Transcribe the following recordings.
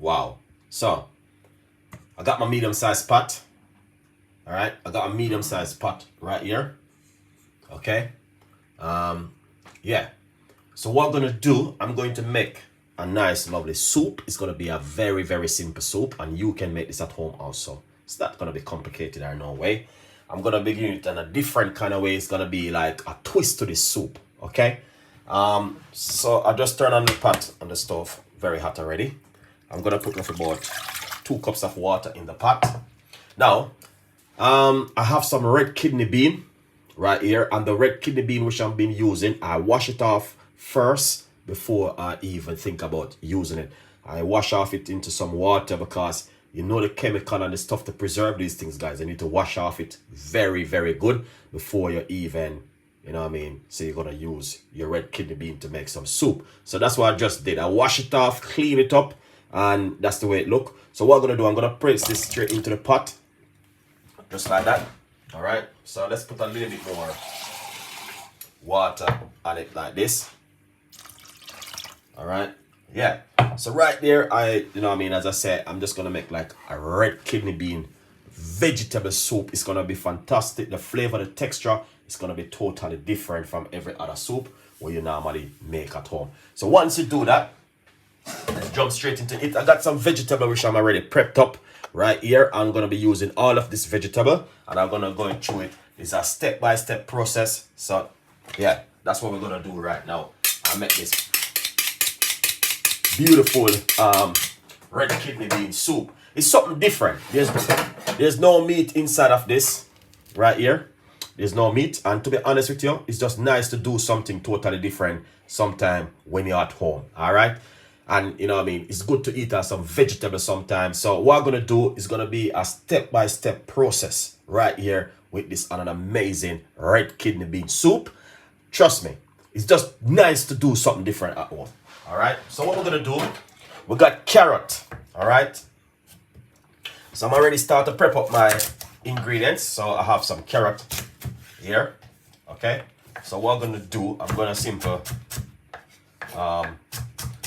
Wow. So I got my medium-sized pot. All right, I got a medium-sized pot right here. Okay. Yeah. So what I'm gonna do, I'm going to make a nice, lovely soup. It's gonna be a very, very simple soup, and you can make this at home also. It's not gonna be complicated or no way. I'm gonna begin it in a different kind of way. It's gonna be like a twist to this soup. Okay. So I just turn on the pot on the stove, very hot already. I'm gonna put roughly about 2 cups of water in the pot. Now, I have some red kidney bean right here, and the red kidney bean which I've been using, I wash it off first before I even think about using it. I wash off it into some water because you know the chemical and the stuff to preserve these things, guys. You need to wash off it very, very good before you even, you know what I mean, say you're gonna use your red kidney bean to make some soup. So that's what I just did. I wash it off, clean it up, and that's the way it look. So what I'm gonna do, I'm gonna place this straight into the pot, just like that. All right, so let's put a little bit more water on it like this. All right, yeah. So right there, you know what I mean, as I said, I'm just gonna make like a red kidney bean vegetable soup. It's gonna be fantastic. The flavor, the texture is gonna be totally different from every other soup where you normally make at home. So once you do that, let's jump straight into it. I got some vegetable which I'm already prepped up right here. I'm gonna be using all of this vegetable, and I'm gonna go through it. It's a step-by-step process. So yeah, that's what we're gonna do right now. I make this beautiful red kidney bean soup. It's something different. There's no meat inside of this right here. There's no meat, and to be honest with you, it's just nice to do something totally different sometime when you're at home. All right. And you know what I mean, it's good to eat some vegetables sometimes. So what I'm gonna do is gonna be a step-by-step process right here with this an amazing red kidney bean soup. Trust me, it's just nice to do something different at home. All right, so what we're gonna do, we got carrot. All right, so I'm already started to prep up my ingredients. So I have some carrot here. Okay, so what I'm gonna do, I'm gonna simply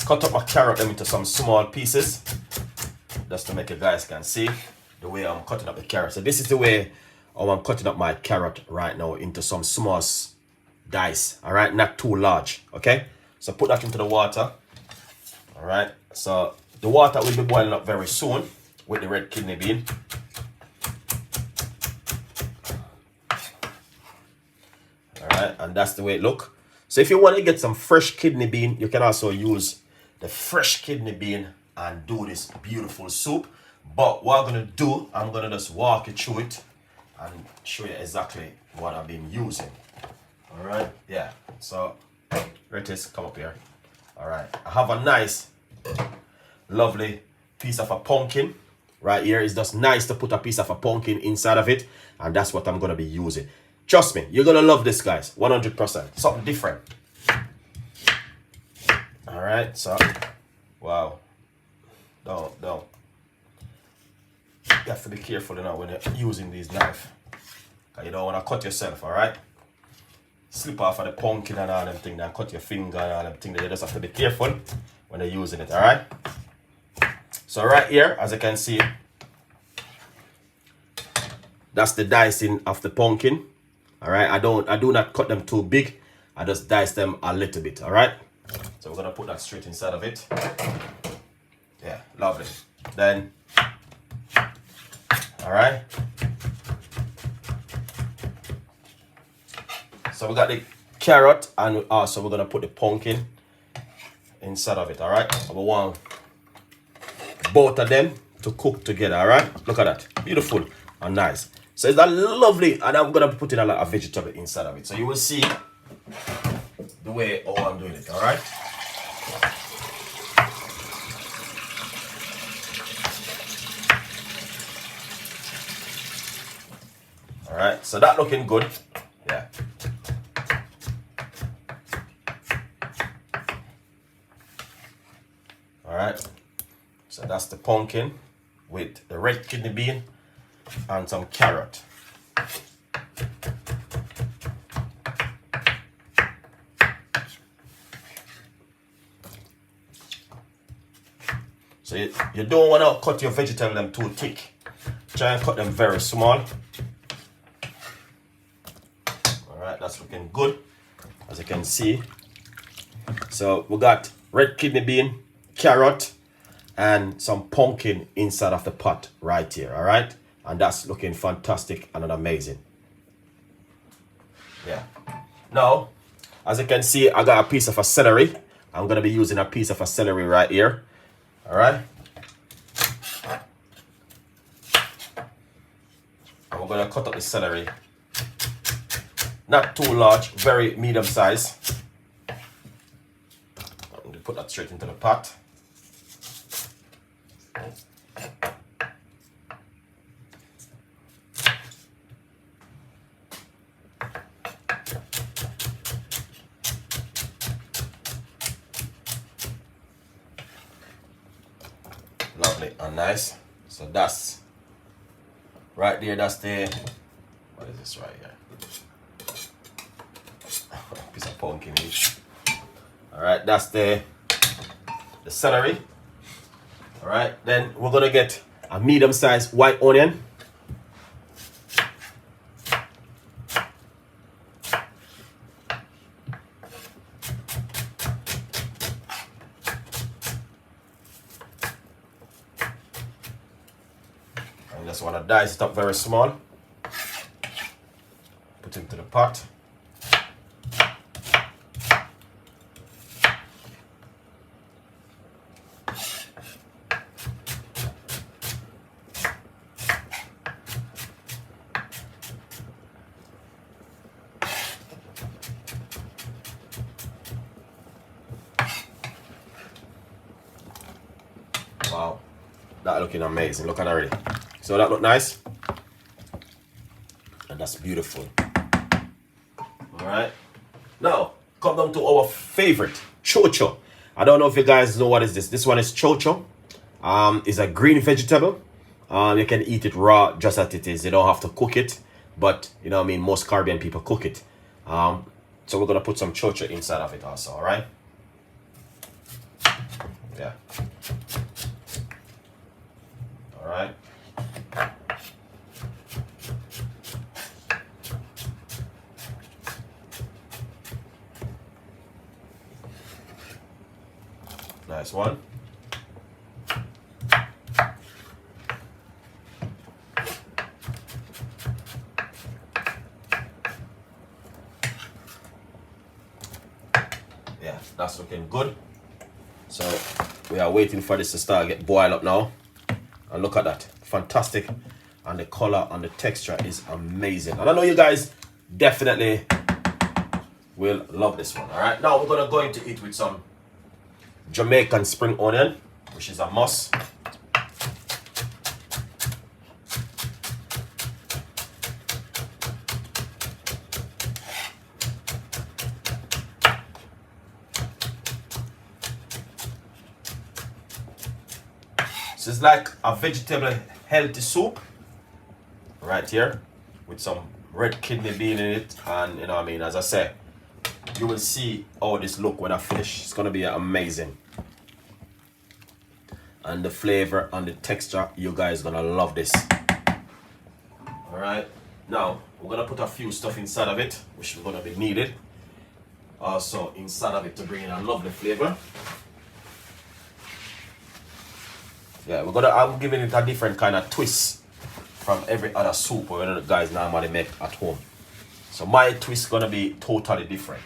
cut up my carrot them into some small pieces, just to make you guys can see the way I'm cutting up the carrot. So this is the way I'm cutting up my carrot right now, into some small dice. All right, not too large. Okay, so put that into the water. All right, so the water will be boiling up very soon with the red kidney bean. All right, and that's the way it look. So if you want to get some fresh kidney bean, you can also use the fresh kidney bean and do this beautiful soup. But what I'm gonna do, I'm gonna just walk you through it and show you exactly what I've been using. All right, yeah. So here it is. Come up here. All right, I have a nice, lovely piece of a pumpkin right here. It's just nice to put a piece of a pumpkin inside of it, and that's what I'm gonna be using. Trust me, you're gonna love this, guys. 100%. Something different. All right, so wow. No. You have to be careful, you know, when you're using these knives. You don't want to cut yourself, all right? Slip off of the pumpkin and all them things, and cut your finger and all them things. You just have to be careful when you're using it, all right? So right here, as you can see, that's the dicing of the pumpkin. All right, I do not cut them too big. I just dice them a little bit, all right? So we're gonna put that straight inside of it. Yeah, lovely. Then, all right. So we got the carrot, and also we're gonna put the pumpkin inside of it, all right? We want both of them to cook together, all right? Look at that, beautiful and nice. So it's that lovely, and I'm gonna be putting a lot of vegetable inside of it. So you will see the way how I'm doing it, all right? All right, so that looking good, yeah. All right, so that's the pumpkin with the red kidney bean and some carrot. So you don't want to cut your vegetable them too thick. Try and cut them very small. Alright, that's looking good, as you can see. So we got red kidney bean, carrot, and some pumpkin inside of the pot right here. Alright, and that's looking fantastic and amazing. Yeah. Now, as you can see, I got a piece of a celery. I'm gonna be using a piece of a celery right here. Alright. And we're gonna cut up the celery. Not too large, very medium size. I'm gonna put that straight into the pot. Lovely and nice. So that's right there, that's the, what is this right here? Piece of pumpkin each. Alright, that's the celery. Alright, then we're gonna get a medium-sized white onion. I just want to dice it up very small. Put it into the pot. Wow, that looking amazing. Look at that already. So that look nice, and that's beautiful. All right, now come down to our favorite chocho. I don't know if you guys know what is this. This one is chocho. It's a green vegetable. You can eat it raw just as it is. You don't have to cook it, but you know what I mean, most Caribbean people cook it. So we're gonna put some chocho inside of it also. All right. Yeah. All right. Nice one. Yeah, that's looking good. So we are waiting for this to start get boil up now. And look at that, fantastic. And the color and the texture is amazing. And I know you guys definitely will love this one. All right, now we're gonna go into it with some Jamaican spring onion, which is a must. This is like a vegetable healthy soup right here with some red kidney bean in it, and you know what I mean, as I say, you will see how this look when I finish. It's gonna be amazing, and the flavor and the texture, you guys gonna love this. All right, now we're gonna put a few stuff inside of it which is gonna be needed also inside of it to bring in a lovely flavor. Yeah, I'm giving it a different kind of twist from every other soup where the guys normally make at home. So my twist is gonna be totally different.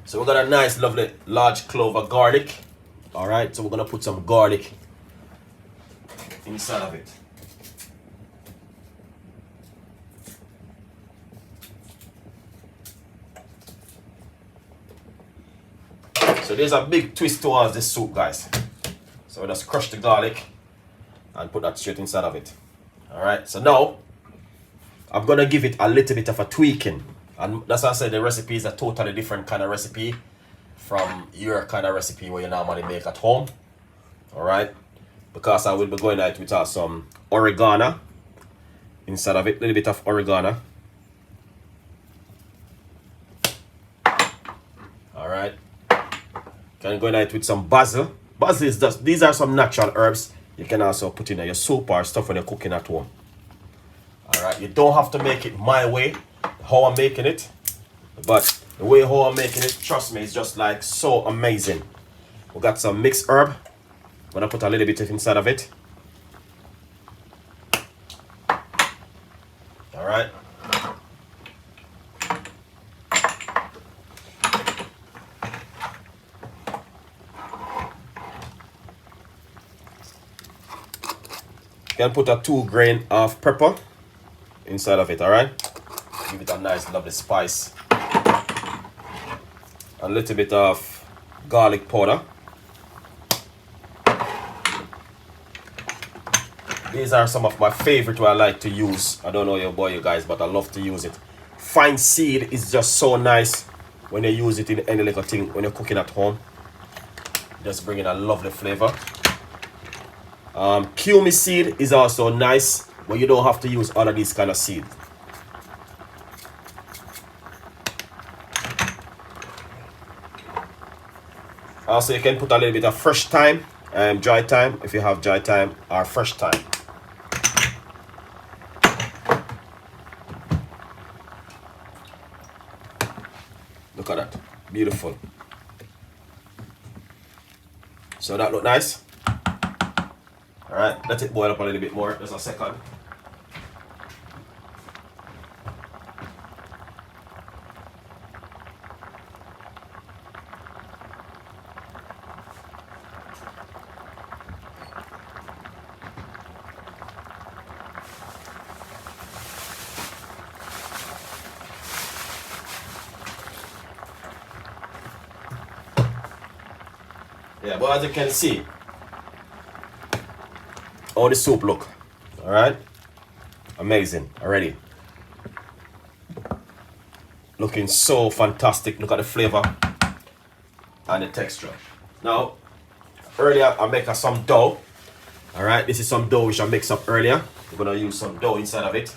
So we got a nice, lovely, large clove of garlic. All right, so we're gonna put some garlic inside of it. So there's a big twist towards this soup, guys. So we just crush the garlic and put that straight inside of it. All right, so now I'm gonna give it a little bit of a tweaking, and that's why I said the recipe is a totally different kind of recipe from your kind of recipe where you normally make at home. All right, because I will be going out with some oregano inside of it, a little bit of oregano. All right. Can go out with some basil. Basil is just, these are some natural herbs you can also put in your soup or stuff when you're cooking at home. All right, you don't have to make it my way, how I'm making it, but the way how I'm making it, trust me, it's just like so amazing. We got some mixed herb. I'm gonna put a little bit inside of it. All right. You can put a 2 grain of pepper inside of it, all right? Give it a nice lovely spice. A little bit of garlic powder. These are some of my favorite I like to use. I don't know you guys, but I love to use it. Fine seed is just so nice when you use it in any little thing when you're cooking at home. Just bringing a lovely flavor. Cumin seed is also nice, but you don't have to use all of these kind of seeds. Also, you can put a little bit of fresh thyme, dry thyme, if you have dry thyme, or fresh thyme. Look at that, beautiful. So that look nice. All right, let it boil up a little bit more, just a second. Yeah, but as you can see, how the soup look. All right, amazing already. Looking so fantastic. Look at the flavor and the texture. Now, earlier I make some dough. All right, this is some dough which I mixed up earlier. We're gonna use some dough inside of it.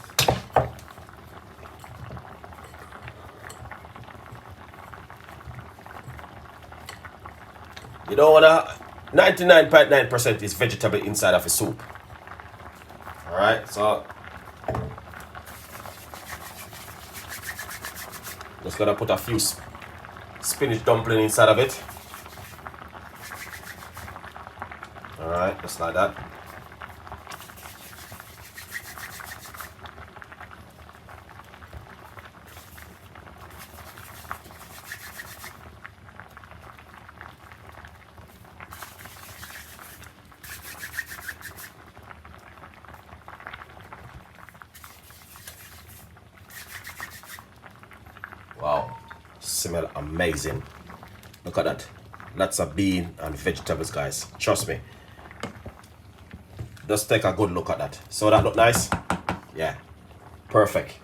You don't wanna, 99.9% is vegetable inside of a soup. All right, so just gonna put a few spinach dumpling inside of it. All right, just like that. Wow, smell amazing. Look at that. Lots of bean and vegetables, guys. Trust me. Just take a good look at that. So that look nice? Yeah, perfect.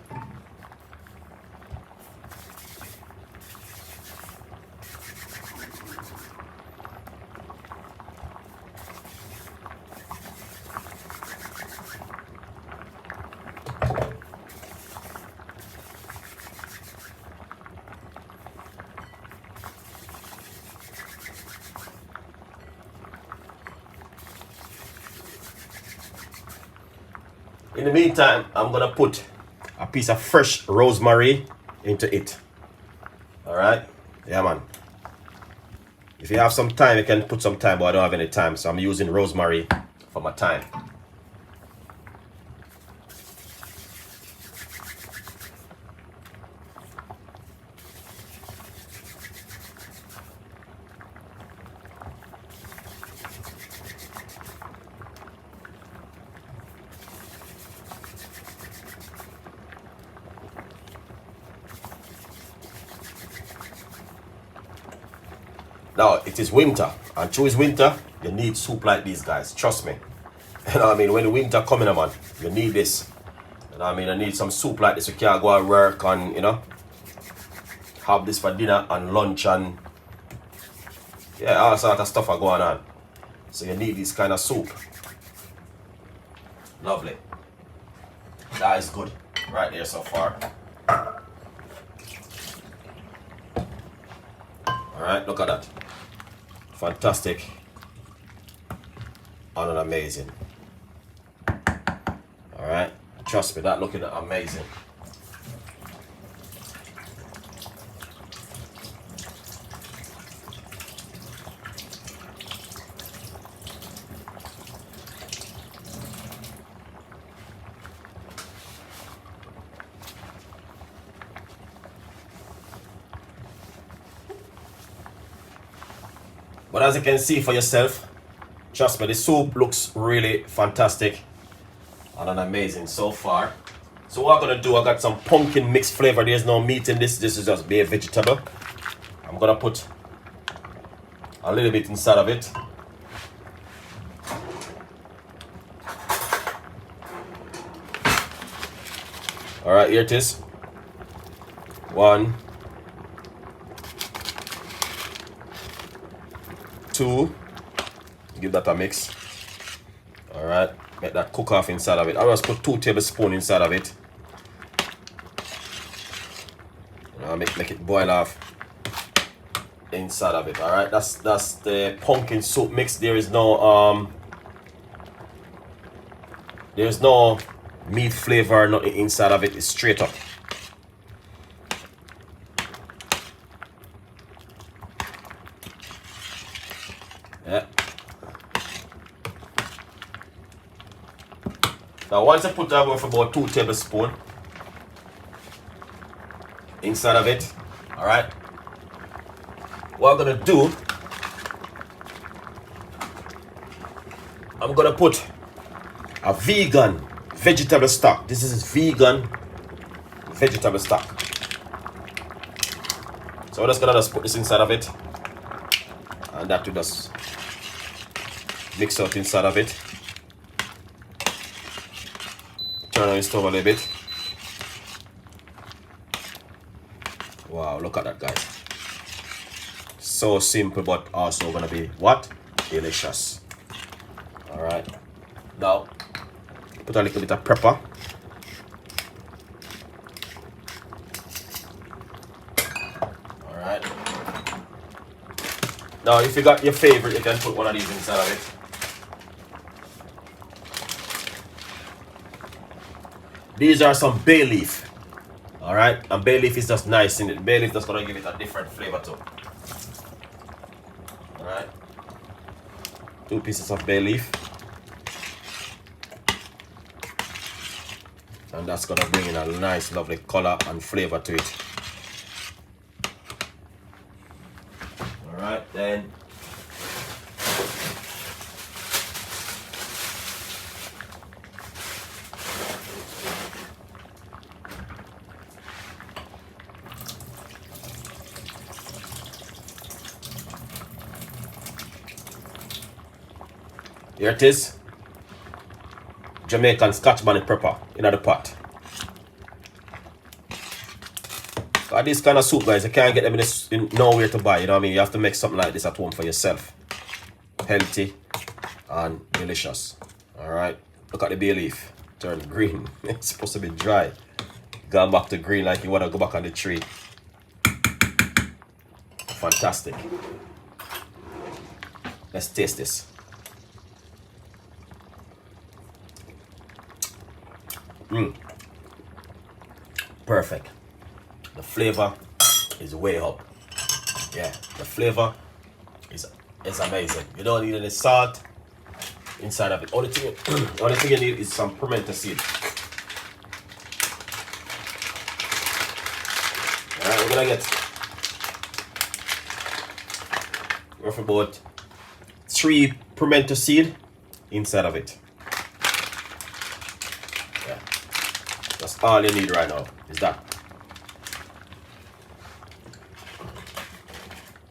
In the meantime, I'm gonna put a piece of fresh rosemary into it. All right, yeah, man. If you have some time, you can put some thyme, but I don't have any time, so I'm using rosemary for my thyme. Now, it is winter, and through it's winter, you need soup like these, guys. Trust me. You know what I mean? When the winter coming, man, you need this. You know what I mean? I need some soup like this. You can't go and work and, you know, have this for dinner and lunch and, yeah, all sort of stuff are going on. So you need this kind of soup. Lovely. That is good right there so far. Alright, look at that. Fantastic. And amazing. Alright, trust me, that looking amazing. But as you can see for yourself, trust me, the soup looks really fantastic and amazing so far. So what I'm gonna do, I got some pumpkin mixed flavor. There's no meat in this. This is just bare vegetable. I'm gonna put a little bit inside of it. All right, here it is. 1, 2. Give that a mix. All right, make that cook off inside of it. I just put 2 tablespoons inside of it. Make it boil off inside of it. All right, that's the pumpkin soup mix. There's no meat flavor, nothing inside of it. It's straight up. Yeah. Now once I put that over for about 2 tablespoons inside of it, all right, what I'm gonna do, I'm gonna put a vegan vegetable stock. This is vegan vegetable stock. So I'm just gonna put this inside of it, and that will just mix out inside of it. Turn on the stove a little bit. Wow, look at that, guys. So simple, but also gonna be what? Delicious. All right. Now, put a little bit of pepper. All right. Now, if you got your favorite, you can put one of these inside of it. These are some bay leaf. All right, and bay leaf is just nice in it. Bay leaf just gonna give it a different flavor too. All right, 2 pieces of bay leaf, and that's gonna bring in a nice, lovely color and flavor to it. All right, then. Here it is. Jamaican Scotch bonnet pepper in the pot. Got this kind of soup, guys, you can't get them in nowhere to buy. You know what I mean? You have to make something like this at home for yourself. Healthy and delicious. Alright. Look at the bay leaf. Turn green. It's supposed to be dry. Gone back to green like you want to go back on the tree. Fantastic. Let's taste this. Perfect. The flavor is way up. Yeah, the flavor is amazing. You don't need any salt inside of it. Only thing you need is some pimento seed. Alright, we're gonna get worth about 3 pimento seed inside of it. Yeah. That's all you need right now, is that.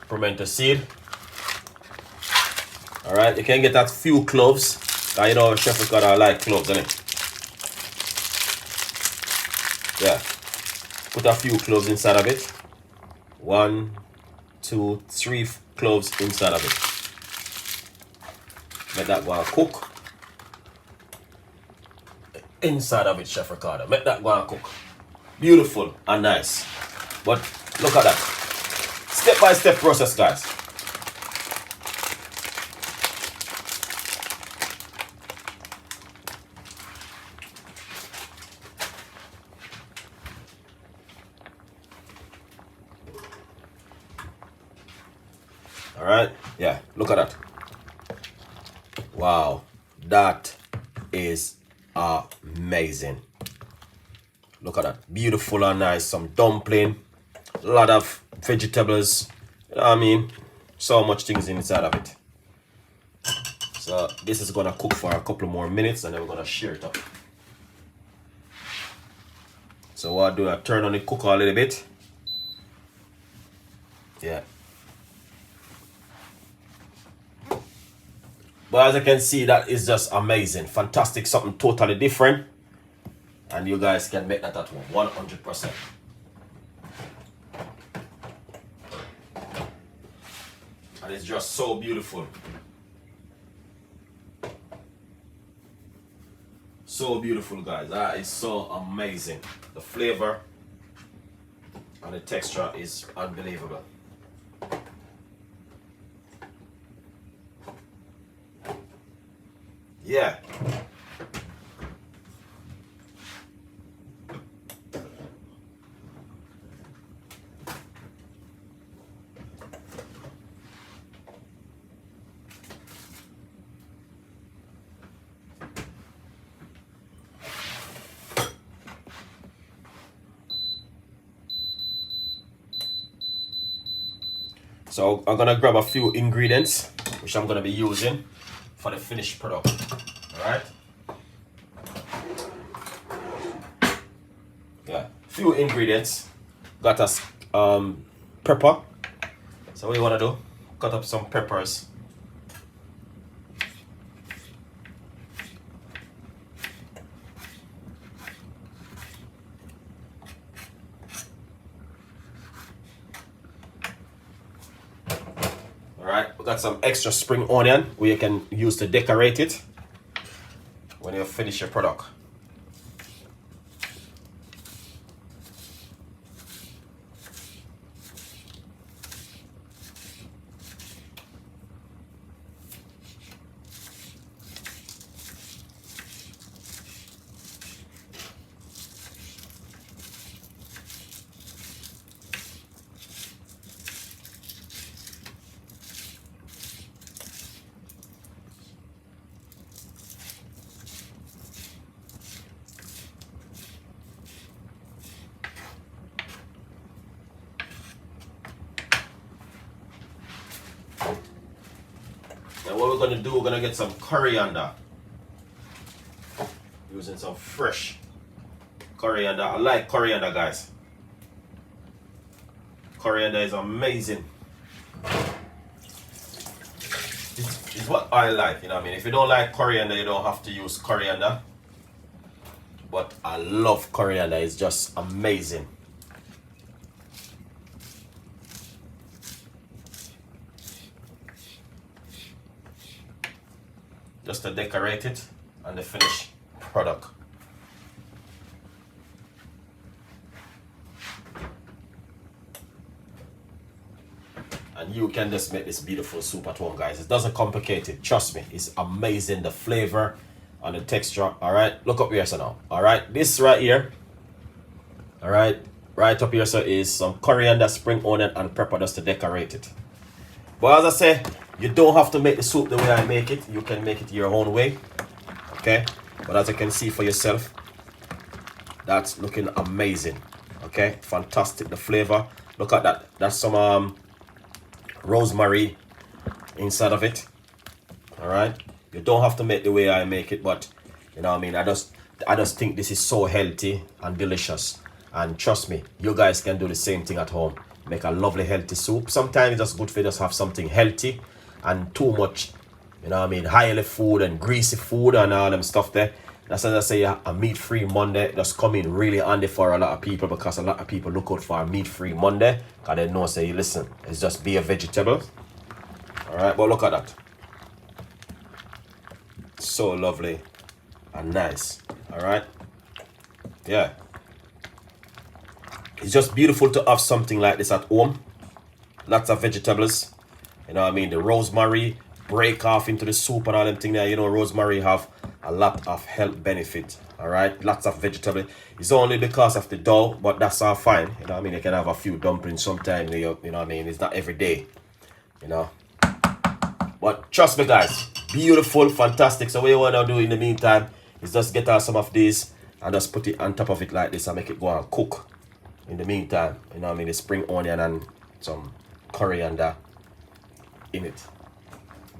Pimento seed. Alright, you can get that few cloves. Now you know Chef Ricardo like cloves, innit? Yeah. Put a few cloves inside of it. 1, 2, 3 cloves inside of it. Let that go and cook. inside of it, Chef Ricardo. Make that go and cook. Beautiful and nice. But look at that. Step by step process, guys. All right. Yeah. Look at that. Wow. That is amazing. Look at that. Beautiful and nice. Some dumpling. A lot of vegetables. You know what I mean? So much things inside of it. So this is gonna cook for a couple more minutes and then we're gonna share it up. So what I do, I turn on the cooker a little bit. Yeah. But as you can see, that is just amazing. Fantastic, something totally different. And you guys can make that at home, 100%. And it's just so beautiful. So beautiful, guys. That is so amazing. The flavor and the texture is unbelievable. Yeah. So I'm gonna grab a few ingredients which I'm gonna be using for the finished product. All right. Yeah, few ingredients. Got us pepper. So what you wanna do? Cut up some peppers. Alright, we got some extra spring onion where you can use to decorate it when you finish your product. And what we're gonna do, we're gonna get some coriander. Using some fresh coriander. I like coriander, guys. Coriander is amazing. It's what I like, you know what I mean? If you don't like coriander, you don't have to use coriander. But I love coriander, it's just amazing. Just to decorate it and the finished product. And you can just make this beautiful soup at home, guys. It doesn't complicate it, trust me. It's amazing, the flavor and the texture. All right, look up here, so now. All right, this right here, all right, right up here, so is some coriander, spring onion and pepper just to decorate it. But as I say, you don't have to make the soup the way I make it. You can make it your own way. Okay? But as you can see for yourself, that's looking amazing. Okay? Fantastic. The flavor. Look at that. That's some rosemary inside of it. Alright? You don't have to make the way I make it, but you know what I mean? I just think this is so healthy and delicious. And trust me, you guys can do the same thing at home. Make a lovely healthy soup. Sometimes it's just good for just have something healthy and too much, you know what I mean, highly food and greasy food and all them stuff there. That's as I say, a meat-free Monday just come in really handy for a lot of people, because a lot of people look out for a meat-free Monday because they know, say, listen, it's just be a vegetable. Alright, but look at that. So lovely and nice. All right. Yeah. It's just beautiful to have something like this at home. Lots of vegetables. You know what I mean? The rosemary break off into the soup and all them things there. You know, rosemary have a lot of health benefit. All right. Lots of vegetable. It's only because of the dough, but that's all fine. You know what I mean? You can have a few dumplings sometime. You know what I mean? It's not every day. You know. But trust me, guys. Beautiful, fantastic. So what you want to do in the meantime is just get out some of these and just put it on top of it like this and make it go and cook. In the meantime, you know what I mean, the spring onion and some coriander in it.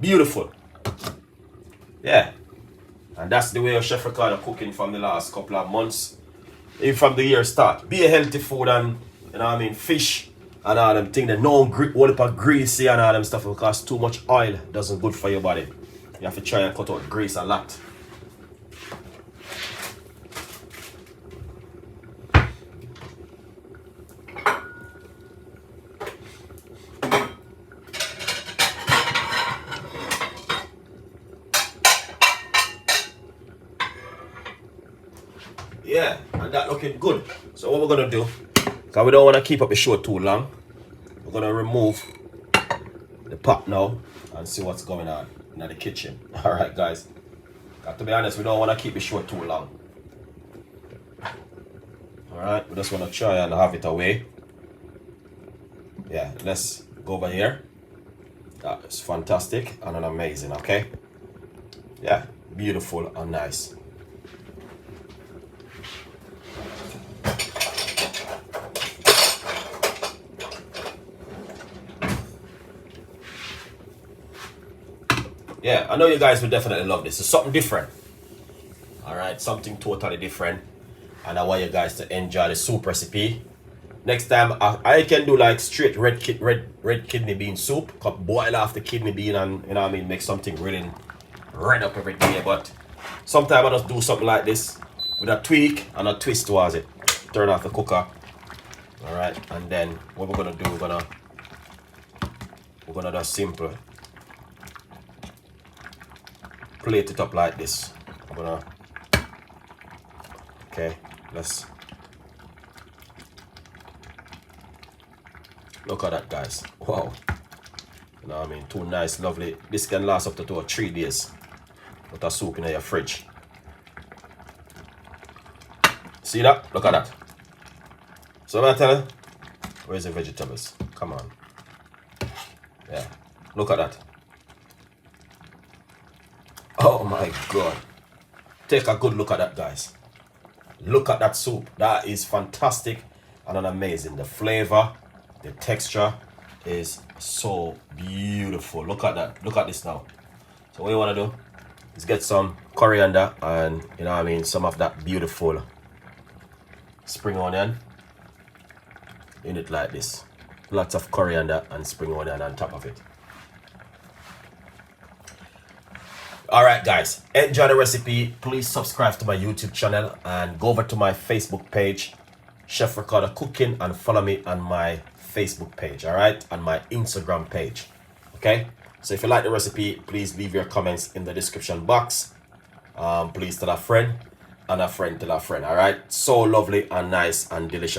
Beautiful. Yeah. And that's the way Chef Ricardo cooking from the last couple of months. Even from the year start. Be a healthy food and, you know what I mean, fish and all them things. No whole heap of greasy and all them stuff because too much oil doesn't good for your body. You have to try and cut out grease a lot. Yeah, and that looking good. So what we're gonna do, because we don't want to keep up the show too long, we're gonna remove the pot now and see what's going on in the kitchen. All right, guys. Got to be honest, we don't want to keep the show too long. All right, we just want to try and have it away. Yeah, let's go over here. That is fantastic and amazing. Okay. Yeah, beautiful and nice. Yeah, I know you guys will definitely love this. It's something different. All right, something totally different. And I want you guys to enjoy the soup recipe. Next time, I can do like straight red kidney bean soup. Boil off the kidney bean and, you know what I mean, make something really red up every day. But sometimes I just do something like this with a tweak and a twist towards it. Turn off the cooker. All right, and then what we're gonna do, we're gonna just simple plate it up like this. I'm gonna, okay, let's look at that, guys. Wow, you know what I mean, too nice, lovely. This can last up to 2 or 3 days with a soup in your fridge. See that? Look at that. So I'm gonna tell you, where's the vegetables? Come on. Yeah, look at that. Oh my God. Take a good look at that, guys. Look at that soup. That is fantastic and amazing. The flavor, the texture is so beautiful. Look at that. Look at this now. So what you want to do is get some coriander and, you know what I mean, some of that beautiful spring onion in it like this. Lots of coriander and spring onion on top of it. All right, guys, enjoy the recipe. Please subscribe to my YouTube channel and go over to my Facebook page, Chef Ricardo Cooking, and follow me on my Facebook page, all right, and my Instagram page. Okay, so if you like the recipe, please leave your comments in the description box. Please tell a friend and a friend tell a friend. All right, so lovely and nice and delicious.